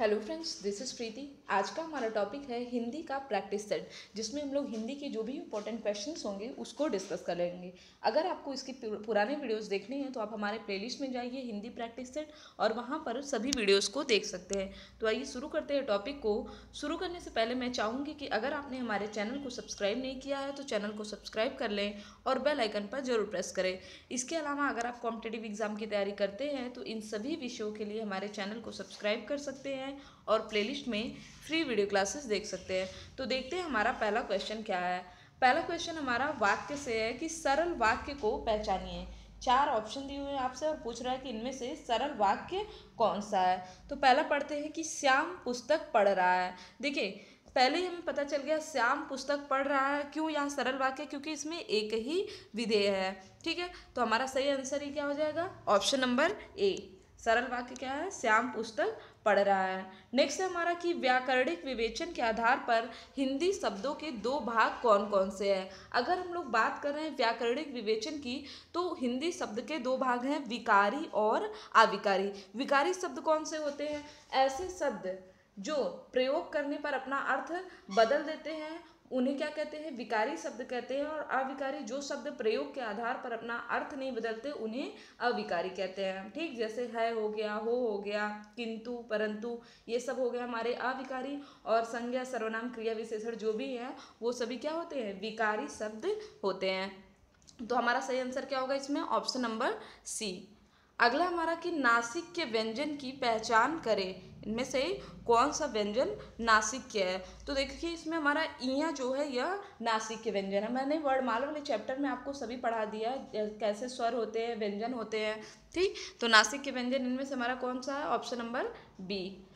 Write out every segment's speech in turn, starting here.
Hello friends, this is प्रीति। आज का हमारा टॉपिक है हिंदी का प्रैक्टिस सेट, जिसमें हम लोग हिंदी के जो भी इंपॉर्टेंट क्वेश्चंस होंगे उसको डिस्कस कर लेंगे। अगर आपको इसके पुराने वीडियोस देखने हैं तो आप हमारे प्लेलिस्ट में जाइए हिंदी प्रैक्टिस सेट और वहाँ पर सभी वीडियोस को देख सकते हैं। तो आइए शुरू करते हैं टॉपिक को। शुरू करने से पहले मैं चाहूँगी कि अगर आपने हमारे चैनल को सब्सक्राइब नहीं किया है तो चैनल को सब्सक्राइब कर लें और बेल आइकन पर जरूर प्रेस करें। इसके अलावा अगर आप कॉम्पिटिटिव एग्जाम की तैयारी करते हैं तो इन सभी विषयों के लिए हमारे चैनल को सब्सक्राइब कर सकते हैं और प्लेलिस्ट में फ्री वीडियो क्लासेस देख सकते हैं। तो देखते हैं हमारा पहला क्वेश्चन क्या है। पहला क्वेश्चन हमारा वाक्य से है कि सरल वाक्य को पहचानिए। 4 ऑप्शन दिए हुए हैं आपसे और पूछ रहा है कि इनमें से सरल वाक्य कौन सा है। तो पहला पढ़ते हैं कि श्याम पुस्तक पढ़ रहा है। देखिए, पहले ही हमें पता चल गया श्याम पुस्तक पढ़ रहा है। क्यों यहाँ सरल वाक्य? क्योंकि इसमें एक ही विधेय है। ठीक है, तो हमारा सही आंसर ही क्या हो जाएगा? Option number A. सरल वाक्य क्या है? श्याम पुस्तक पढ़ रहा है। नेक्स्ट है हमारा कि व्याकरणिक विवेचन के आधार पर हिंदी शब्दों के 2 भाग कौन कौन से हैं। अगर हम लोग बात कर रहे हैं व्याकरणिक विवेचन की तो हिंदी शब्द के 2 भाग हैं, विकारी और अविकारी। विकारी शब्द कौन से होते हैं? ऐसे शब्द जो प्रयोग करने पर अपना अर्थ बदल देते हैं उन्हें क्या कहते हैं? विकारी शब्द कहते हैं। और अविकारी जो शब्द प्रयोग के आधार पर अपना अर्थ नहीं बदलते उन्हें अविकारी कहते हैं। ठीक, जैसे है हो गया, हो गया, किंतु, परंतु, ये सब हो गया हमारे अविकारी। और संज्ञा, सर्वनाम, क्रिया विशेषण जो भी है वो सभी क्या होते हैं? विकारी शब्द होते हैं। तो हमारा सही आंसर क्या होगा इसमें? Option number C. अगला हमारा कि नासिक के व्यंजन की पहचान करें। इनमें से कौन सा व्यंजन नासिक है? तो देखिए इसमें हमारा इया जो है यह नासिक के व्यंजन है। मैंने वर्णमाला वाले चैप्टर में आपको सभी पढ़ा दिया कैसे स्वर होते हैं, व्यंजन होते हैं। ठीक, तो नासिक के व्यंजन इनमें से हमारा कौन सा है? Option number B.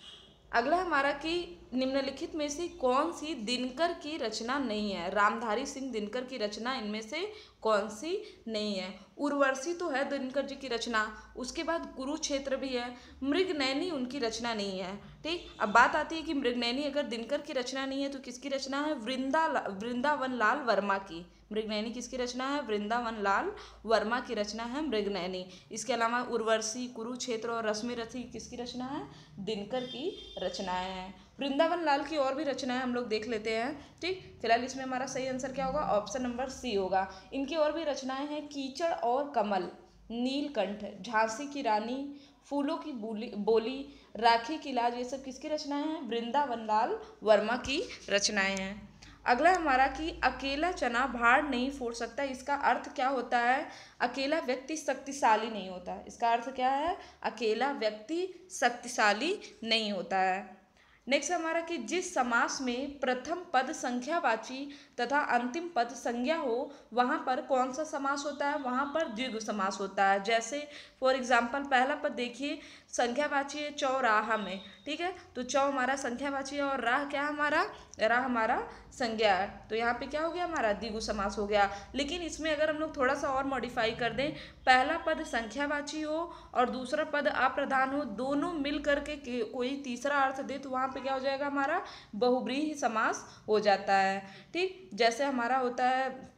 अगला हमारा कि निम्नलिखित में से कौन सी दिनकर की रचना नहीं है। रामधारी सिंह दिनकर की रचना इनमें से कौन सी नहीं है? उर्वशी तो है दिनकर जी की रचना, उसके बाद कुरुक्षेत्र भी है। मृगनयनी उनकी रचना नहीं है। ठीक, अब बात आती है कि मृगनयनी अगर दिनकर की रचना नहीं है तो किसकी रचना है? वृंदावन लाल वर्मा की। मृगनयनी किसकी रचना है? वृंदावन लाल वर्मा की रचना है मृगनयनी। इसके अलावा उर्वशी, कुरुक्षेत्र और रश्मिरथी किसकी रचना है? दिनकर की रचनाएं हैं। वृंदावन लाल की और भी रचनाएं हम लोग देख लेते हैं। ठीक, फिलहाल इसमें हमारा सही आंसर क्या होगा? ऑप्शन नंबर सी होगा। इनकी और भी रचनाएं हैं, कीचड़ और कमल, नीलकंठ, झांसी की रानी, फूलों की बोली, राखी की लाज, ये सब किसकी रचनाएं हैं? वृंदावन लाल वर्मा की रचनाएं हैं। अगला हमारा कि अकेला चना भार नहीं फोड़ सकता। इसका अर्थ क्या होता है? अकेला व्यक्ति शक्तिशाली नहीं होता। इसका अर्थ क्या है? अकेला व्यक्ति शक्तिशाली नहीं होता है। नेक्स्ट हमारा कि जिस समास में प्रथम पद संख्यावाची तथा अंतिम पद संज्ञा हो वहाँ पर कौन सा समास होता है? वहाँ पर द्विगु समास होता है। जैसे फॉर एग्जाम्पल पहला पद देखिए, संख्यावाची है चौराहा में। ठीक है, तो चौ हमारा संख्यावाची है और राह क्या हमारा? राह हमारा संज्ञा है। तो यहाँ पे क्या हो गया हमारा? द्विगु समास हो गया। लेकिन इसमें अगर हम लोग थोड़ा सा और मॉडिफाई कर दें, पहला पद संख्यावाची हो और दूसरा पद अप्रधान हो, दोनों मिल करके कोई तीसरा अर्थ दे तो वहाँ पे क्या हो जाएगा हमारा? बहुब्रीहि समास हो जाता है। ठीक, जैसे हमारा होता है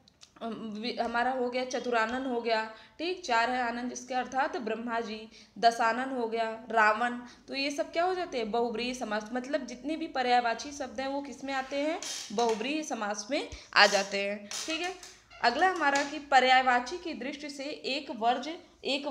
हमारा हो गया चतुरानन हो गया। ठीक, 4 है आनंद जिसके अर्थात ब्रह्मा जी। दशानन हो गया, रावण। तो ये सब क्या हो जाते हैं? बहुब्रीहि समास। मतलब जितने भी पर्यायवाची शब्द हैं वो किस में आते हैं? बहुब्रीहि समास में आ जाते हैं। ठीक है, अगला हमारा कि पर्यायवाची की दृष्टि से एक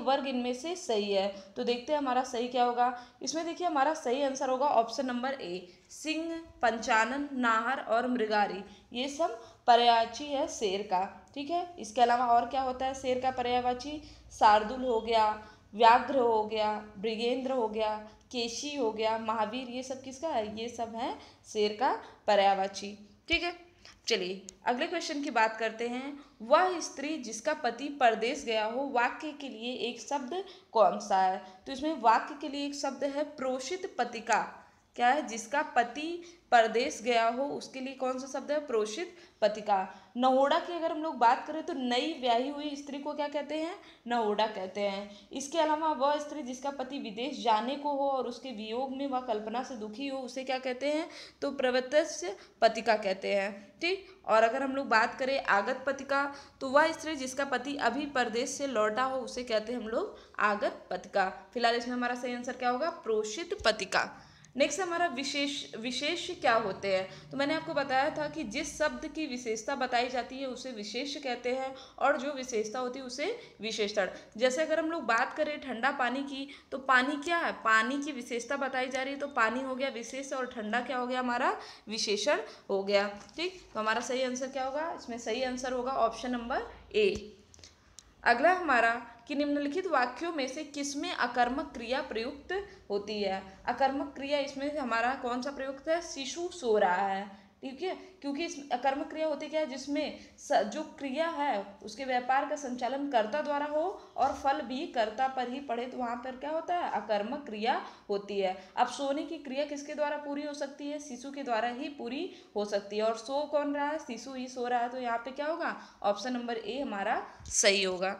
वर्ग इनमें से सही है। तो देखते हैं हमारा सही क्या होगा। इसमें देखिए हमारा सही आंसर होगा option number A. Singh, Panchanan, Nahar और मृगारी ये सब पर्यायवाची है शेर का। ठीक है, इसके अलावा और क्या होता है शेर का पर्यायवाची? शार्दुल हो गया, व्याघ्र हो गया, मृगेंद्र हो गया, केशी हो गया, महावीर, ये सब किसका है? ये सब है शेर का पर्यायवाची। ठीक है, चलिए अगले क्वेश्चन की बात करते हैं। वह स्त्री जिसका पति परदेश गया हो, वाक्य के लिए एक शब्द कौन सा है? तो इसमें वाक्य के लिए एक शब्द है प्रोषित पतिका। क्या है? जिसका पति परदेश गया हो उसके लिए कौन सा शब्द है? प्रोषित पतिका। नहोड़ा की अगर हम लोग बात करें तो नई ब्याही हुई स्त्री को क्या कहते हैं? नहोड़ा कहते हैं। इसके अलावा वह स्त्री जिसका पति विदेश जाने को हो और उसके वियोग में वह कल्पना से दुखी हो उसे क्या कहते हैं? तो प्रवृत्तस्य पतिका कहते हैं। ठीक, और अगर हम लोग बात करें आगत पतिका तो वह स्त्री जिसका पति अभी परदेश से लौटा हो उसे कहते हैं हम लोग आगत पतिका। फिलहाल इसमें हमारा सही आंसर क्या होगा? प्रोषित पतिका। नेक्स्ट हमारा विशेष क्या होते हैं। तो मैंने आपको बताया था कि जिस शब्द की विशेषता बताई जाती है उसे विशेष कहते हैं और जो विशेषता होती है उसे विशेषण। जैसे अगर हम लोग बात करें ठंडा पानी की, तो पानी क्या है, पानी की विशेषता बताई जा रही है, तो पानी हो गया विशेष और ठंडा क्या हो गया हमारा विशेषण हो गया। ठीक, तो हमारा सही आंसर क्या होगा, इसमें सही आंसर होगा ऑप्शन नंबर ए। अगला हमारा कि निम्नलिखित वाक्यों में से किसमें अकर्मक क्रिया प्रयुक्त होती है। अकर्मक क्रिया इसमें हमारा कौन सा प्रयुक्त है, शिशु सो रहा है। ठीक है, क्योंकि इस अकर्मक क्रिया होती क्या है, जिसमें जो क्रिया है उसके व्यापार का संचालन कर्ता द्वारा हो और फल भी कर्ता पर ही पड़े, तो वहां पर क्या होता है, अकर्मक क्रिया होती है। अब सोने की क्रिया किसके द्वारा पूरी हो सकती है, शिशु के द्वारा ही पूरी हो सकती है। और सो कौन रहा है, शिशु ही सो रहा है, तो यहाँ पे क्या होगा, ऑप्शन नंबर ए हमारा सही होगा।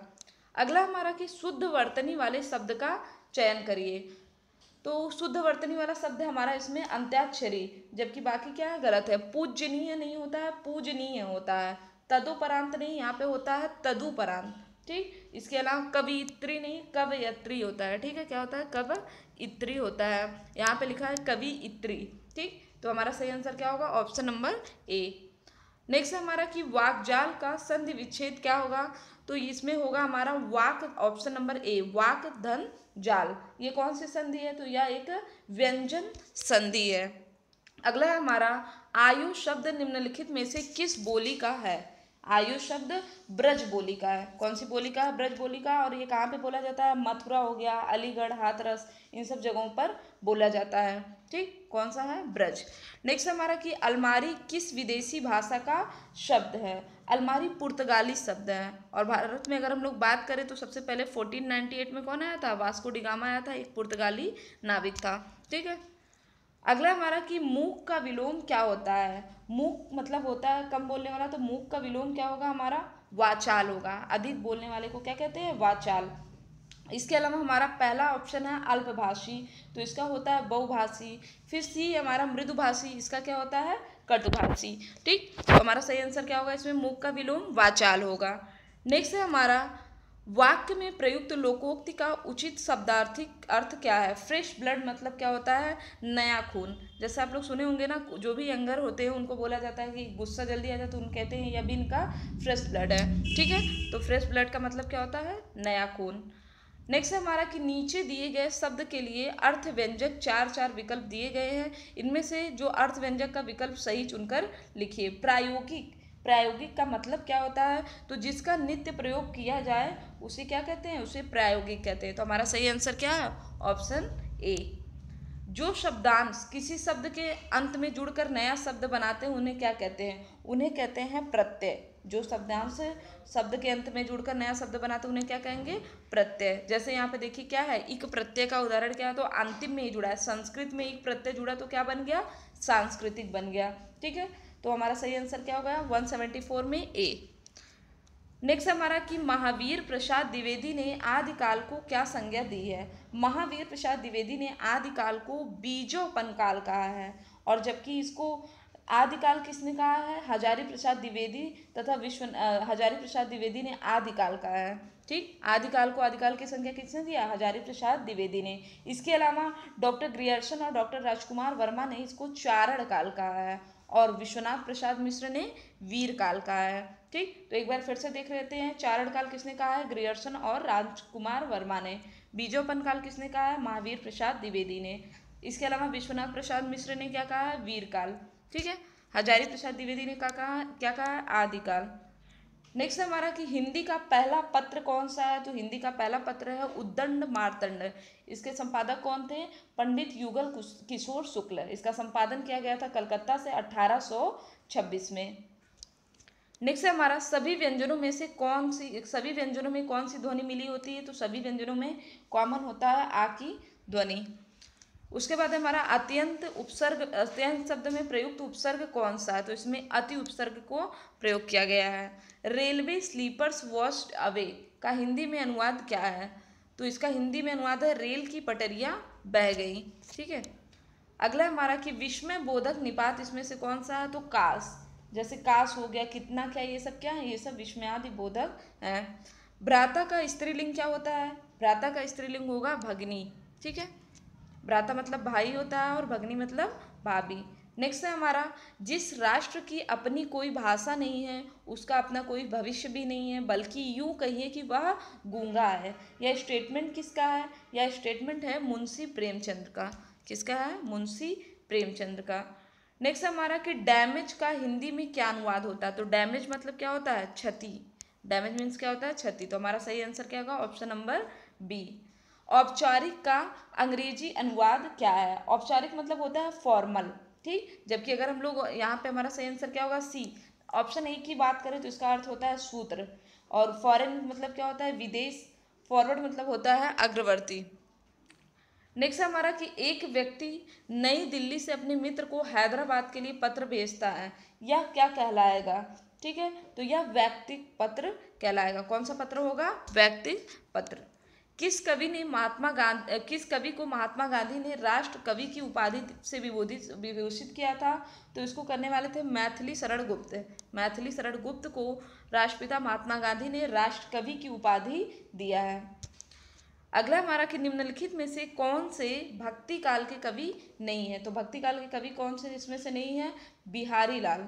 अगला हमारा कि शुद्ध वर्तनी वाले शब्द का चयन करिए। तो शुद्ध वर्तनी वाला शब्द है हमारा इसमें अंत्याक्षरी, जबकि बाकी क्या है, गलत है। पूजनीय नहीं होता है, पूजनीय होता है। तदुपरांत नहीं, यहाँ पे होता है तदुपरांत। ठीक, इसके अलावा कवियत्री नहीं, कवयत्री होता है। ठीक है, क्या होता है, कवयत्री होता है। यहाँ पे लिखा है कवियत्री। ठीक, तो हमारा सही आंसर क्या होगा, ऑप्शन नंबर ए। नेक्स्ट है हमारा कि वाकजाल का संधि विच्छेद क्या होगा। तो इसमें होगा हमारा वाक, ऑप्शन नंबर ए, वाक धन जाल। ये कौन सी संधि है, तो यह एक व्यंजन संधि है। अगला है हमारा आयु शब्द निम्नलिखित में से किस बोली का है। आयु शब्द ब्रज बोली का है। कौन सी बोली का है, ब्रज बोली का। और ये कहाँ पे बोला जाता है, मथुरा हो गया, अलीगढ़, हाथरस, इन सब जगहों पर बोला जाता है। ठीक, कौन सा है, ब्रज। नेक्स्ट हमारा कि अलमारी किस विदेशी भाषा का शब्द है। अलमारी पुर्तगाली शब्द है। और भारत में अगर हम लोग बात करें तो सबसे पहले 1498 में कौन आया था, वास्को डी गामा आया था, एक पुर्तगाली नाविक था। ठीक है, अगला हमारा कि मूक का विलोम क्या होता है। मूक मतलब होता है कम बोलने वाला, तो मूक का विलोम क्या होगा हमारा, वाचाल होगा। अधिक बोलने वाले को क्या कहते हैं, वाचाल। इसके अलावा हमारा पहला ऑप्शन है अल्पभाषी, तो इसका होता है बहुभाषी। फिर सी हमारा मृदुभाषी, इसका क्या होता है, कटुभाषी। ठीक, तो हमारा सही आंसर क्या होगा, इसमें मूक का विलोम वाचाल होगा। नेक्स्ट है हमारा वाक्य में प्रयुक्त लोकोक्ति का उचित शब्दार्थिक अर्थ क्या है। फ्रेश ब्लड मतलब क्या होता है, नया खून। जैसे आप लोग सुने होंगे ना, जो भी यंगर होते हैं उनको बोला जाता है कि गुस्सा जल्दी आ जाए, तो उनको कहते हैं यह भी इनका फ्रेश ब्लड है। ठीक है, तो फ्रेश ब्लड का मतलब क्या होता है, नया खून। नेक्स्ट है हमारा कि नीचे दिए गए शब्द के लिए अर्थ व्यंजक चार विकल्प दिए गए हैं। इनमें से जो अर्थ व्यंजक का विकल्प सही चुनकर लिखिए। प्रायोगिक, प्रायोगिक का मतलब क्या होता है, तो जिसका नित्य प्रयोग किया जाए उसे क्या कहते हैं, उसे प्रायोगिक कहते हैं। तो हमारा सही आंसर क्या है, ऑप्शन ए। जो शब्दांश किसी शब्द के अंत में जुड़कर नया शब्द बनाते हैं उन्हें क्या कहते हैं, उन्हें कहते हैं प्रत्यय। जो शब्दांश शब्द के अंत में जुड़कर नया शब्द बनाते हैं उन्हें क्या कहेंगे, प्रत्यय। जैसे यहाँ पे देखिए क्या है, इक प्रत्यय का उदाहरण क्या है, तो अंतिम में ही जुड़ा है। संस्कृत में इक प्रत्यय जुड़ा तो क्या बन गया, सांस्कृतिक बन गया। ठीक है, तो हमारा सही आंसर क्या होगा, 174 में ए। नेक्स्ट हमारा कि महावीर प्रसाद द्विवेदी ने आदिकाल को क्या संज्ञा दी है। महावीर प्रसाद द्विवेदी ने आदिकाल को बीजोपन काल कहा है, और जबकि इसको आदिकाल किसने कहा है, हजारी प्रसाद द्विवेदी तथा हजारी प्रसाद द्विवेदी ने आदिकाल कहा है। ठीक, आदिकाल को आदिकाल की संज्ञा किसने दिया, हजारी प्रसाद द्विवेदी ने। इसके अलावा डॉक्टर ग्रियर्सन और डॉक्टर राजकुमार वर्मा ने इसको चारण काल कहा है, और विश्वनाथ प्रसाद मिश्र ने वीर काल कहा है। ठीक, तो एक बार फिर से देख लेते हैं। चारण काल किसने कहा है, ग्रियर्सन और राजकुमार वर्मा ने। बीजोपन काल किसने कहा है, महावीर प्रसाद द्विवेदी ने। इसके अलावा विश्वनाथ प्रसाद मिश्र ने क्या कहा है, वीर काल। ठीक है, हजारी प्रसाद द्विवेदी ने क्या कहा है, आदिकाल। नेक्स्ट हमारा कि हिंदी का पहला पत्र कौन सा है। तो हिंदी का पहला पत्र है उद्दंड मार्तंड। इसके संपादक कौन थे, पंडित युगल किशोर शुक्ल। इसका संपादन किया गया था कलकत्ता से 1826 में। नेक्स्ट है हमारा सभी व्यंजनों में कौन सी ध्वनि मिली होती है। तो सभी व्यंजनों में कॉमन होता है आ की ध्वनि। उसके बाद हमारा अत्यंत उपसर्ग, अत्यंत शब्द में प्रयुक्त उपसर्ग कौन सा है। तो इसमें अति उपसर्ग को प्रयोग किया गया है। रेलवे स्लीपर्स वॉश्ड अवे का हिंदी में अनुवाद क्या है। तो इसका हिंदी में अनुवाद है रेल की पटरियां बह गई। ठीक है, अगला हमारा कि विस्मय बोधक निपात इसमें से कौन सा है। तो काश, जैसे काश हो गया, कितना क्या, ये सब क्या है, ये सब विस्मयादि बोधक है। भ्राता का स्त्रीलिंग क्या होता है, भ्राता का स्त्रीलिंग होगा भगिनी। ठीक है, भ्राता मतलब भाई होता है और भगनी मतलब भाभी। नेक्स्ट है हमारा, जिस राष्ट्र की अपनी कोई भाषा नहीं है उसका अपना कोई भविष्य भी नहीं है, बल्कि यूं कहिए कि वह गूंगा है। यह स्टेटमेंट किसका है? यह स्टेटमेंट है मुंशी प्रेमचंद का। किसका है? मुंशी प्रेमचंद का। नेक्स्ट हमारा कि डैमेज का हिंदी में क्या अनुवाद होता है? तो डैमेज मतलब क्या होता है? क्षति। डैमेज मीन्स क्या होता है? क्षति। तो हमारा सही आंसर क्या होगा? Option number B. औपचारिक का अंग्रेजी अनुवाद क्या है? औपचारिक मतलब होता है फॉर्मल, ठीक। जबकि अगर हम लोग यहाँ पे हमारा सही आंसर क्या होगा? सी। ऑप्शन ए की बात करें तो इसका अर्थ होता है सूत्र। और फॉरेन मतलब क्या होता है? विदेश। फॉरवर्ड मतलब होता है अग्रवर्ती। नेक्स्ट हमारा कि एक व्यक्ति नई दिल्ली से अपने मित्र को हैदराबाद के लिए पत्र भेजता है, यह क्या कहलाएगा? ठीक है, तो यह व्यक्तिक पत्र कहलाएगा। कौन सा पत्र होगा? व्यक्तिक पत्र। किस कवि को महात्मा गांधी ने राष्ट्र कवि की उपाधि से विभूषित किया था? तो इसको करने वाले थे मैथिली शरण गुप्त। मैथिली शरण गुप्त को राष्ट्रपिता महात्मा गांधी ने राष्ट्र कवि की उपाधि दिया है। अगला हमारा कि निम्नलिखित में से कौन से भक्ति काल के कवि नहीं है? तो भक्ति काल के कवि कौन से इसमें से नहीं है? बिहारी लाल।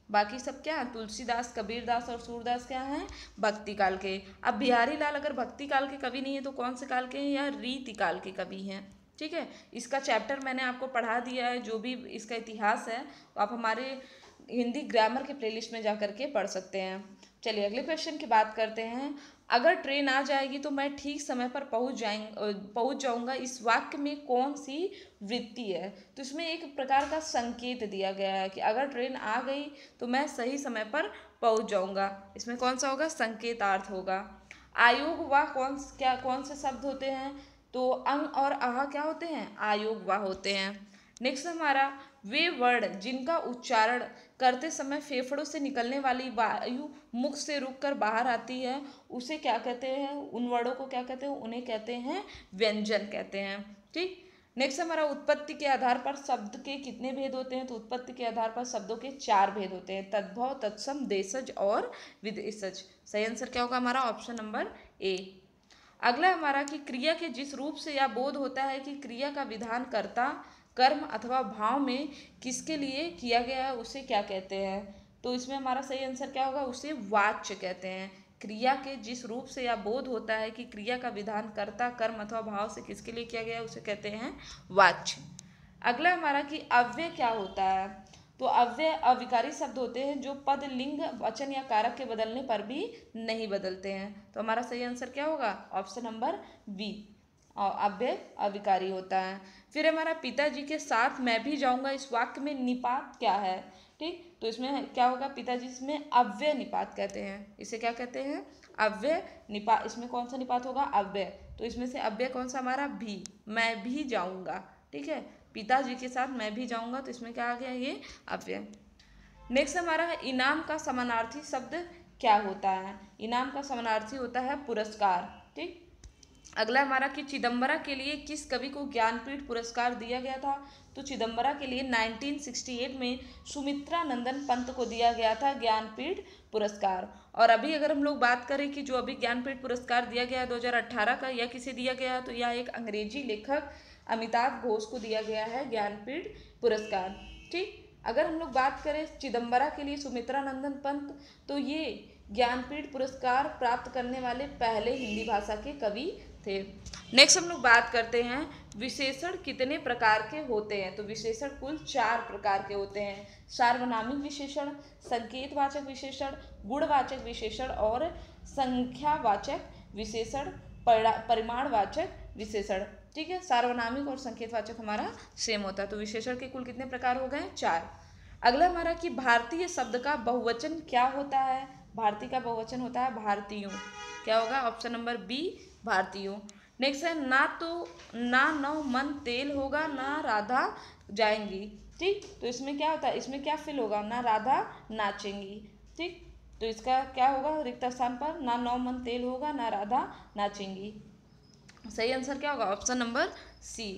बाकी सब क्या? तुलसीदास, कबीरदास और सूरदास क्या हैं? भक्ति काल के। अब बिहारी लाल अगर भक्ति काल के कवि नहीं है तो कौन से काल के हैं? या रीति काल के कवि हैं। ठीक है, इसका चैप्टर मैंने आपको पढ़ा दिया है, जो भी इसका इतिहास है तो आप हमारे हिंदी ग्रामर के प्लेलिस्ट में जा करके पढ़ सकते हैं। चलिए अगले क्वेश्चन की बात करते हैं। अगर ट्रेन आ जाएगी तो मैं ठीक समय पर पहुंच जाऊंगा, इस वाक्य में कौन सी वृत्ति है? तो इसमें एक प्रकार का संकेत दिया गया है कि अगर ट्रेन आ गई तो मैं सही समय पर पहुंच जाऊंगा। इसमें कौन सा होगा? संकेतार्थ होगा। आयोग व कौन से शब्द होते हैं? तो अंग और आह क्या होते हैं? आयोग व होते हैं। नेक्स्ट हमारा, वे वर्ड जिनका उच्चारण करते समय फेफड़ों से निकलने वाली वायु मुख से रुककर बाहर आती है उसे क्या कहते हैं? उन वर्डों को क्या कहते हैं? उन्हें कहते हैं व्यंजन कहते हैं। ठीक। नेक्स्ट हमारा, उत्पत्ति के आधार पर शब्द के कितने भेद होते हैं? तो उत्पत्ति के आधार पर शब्दों के 4 भेद होते हैं, तद्भव, तत्सम, देशज और विदेशज। सही आंसर क्या होगा हमारा? Option number A. अगला हमारा कि क्रिया के जिस रूप से यह बोध होता है कि क्रिया का विधान कर्ता, कर्म अथवा भाव में किसके लिए किया गया है उसे क्या कहते हैं? तो इसमें हमारा सही आंसर क्या होगा? उसे वाच्य कहते हैं। क्रिया के जिस रूप से यह बोध होता है कि क्रिया का विधान कर्ता, कर्म अथवा भाव से किसके लिए किया गया है उसे कहते हैं वाच्य। अगला हमारा कि अव्यय क्या होता है? तो अव्यय अविकारी शब्द होते हैं जो पद, लिंग, वचन या कारक के बदलने पर भी नहीं बदलते हैं। तो हमारा सही आंसर क्या होगा? ऑप्शन नंबर बी, और अव्यय अविकारी होता है। फिर हमारा पिताजी के साथ मैं भी जाऊंगा, इस वाक्य में निपात क्या है? ठीक, तो इसमें क्या होगा? पिताजी इसमें अव्यय निपात कहते हैं। इसे क्या कहते हैं? अव्यय निपात। इसमें कौन सा निपात होगा? अव्यय। तो इसमें से अव्यय कौन सा हमारा? भी। मैं भी जाऊंगा। ठीक है, पिताजी के साथ मैं भी जाऊंगा, तो इसमें क्या आ गया? ये अव्यय। नेक्स्ट हमारा है, इनाम का समानार्थी शब्द क्या होता है? इनाम का समानार्थी होता है पुरस्कार। ठीक। अगला हमारा कि चिदम्बरा के लिए किस कवि को ज्ञानपीठ पुरस्कार दिया गया था? तो चिदम्बरा के लिए 1968 में सुमित्रा नंदन पंत को दिया गया था ज्ञानपीठ पुरस्कार। और अभी अगर हम लोग बात करें कि जो अभी ज्ञानपीठ पुरस्कार दिया गया है 2018 का, यह किसे दिया गया है? तो यह एक अंग्रेजी लेखक अमिताभ घोष को दिया गया है ज्ञानपीठ पुरस्कार। ठीक। अगर हम लोग बात करें चिदम्बरा के लिए सुमित्रा नंदन पंत, तो ये ज्ञानपीठ पुरस्कार प्राप्त करने वाले पहले हिंदी भाषा के कवि थे। नेक्स्ट हम लोग बात करते हैं विशेषण कितने प्रकार के होते हैं? तो विशेषण कुल 4 प्रकार के होते हैं। सार्वनामिक विशेषण, संकेतवाचक विशेषण, गुणवाचक विशेषण और संख्यावाचक विशेषण, परिमाणवाचक विशेषण। ठीक है, सार्वनामिक और संकेतवाचक हमारा सेम होता है। तो विशेषण के कुल कितने प्रकार हो गए? 4। अगला हमारा कि भारतीय शब्द का बहुवचन क्या होता है? भारतीय का बहुवचन होता है भारतीयों। क्या होगा? ऑप्शन नंबर बी, भारतीयों। नेक्स्ट है, ना नौ मन तेल होगा, ना राधा जाएंगी। ठीक, तो इसमें क्या होता है? इसमें क्या फिल होगा? ना राधा नाचेंगी। ठीक, तो इसका क्या होगा? रिक्त स्थान पर ना नौ मन तेल होगा, ना राधा नाचेंगी। सही आंसर क्या होगा? Option number C.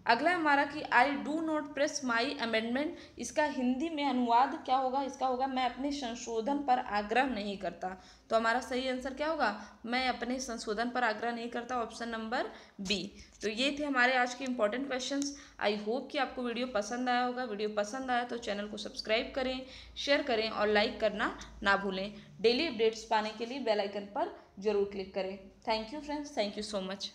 अगला हमारा कि I do not press my amendment, इसका हिंदी में अनुवाद क्या होगा, इसका होगा मैं अपने संशोधन पर आग्रह नहीं करता। तो हमारा सही आंसर क्या होगा, मैं अपने संशोधन पर आग्रह नहीं करता, ऑप्शन नंबर बी। तो ये थे हमारे आज के इंपॉर्टेंट क्वेश्चंस। आई होप कि आपको वीडियो पसंद आया होगा। वीडियो पसंद आया तो चैनल को सब्सक्राइब करें, शेयर करें और लाइक करना ना भूलें। डेली अपडेट्स पाने के लिए बेल आइकन पर जरूर क्लिक करें। Thank you friends, thank you so much.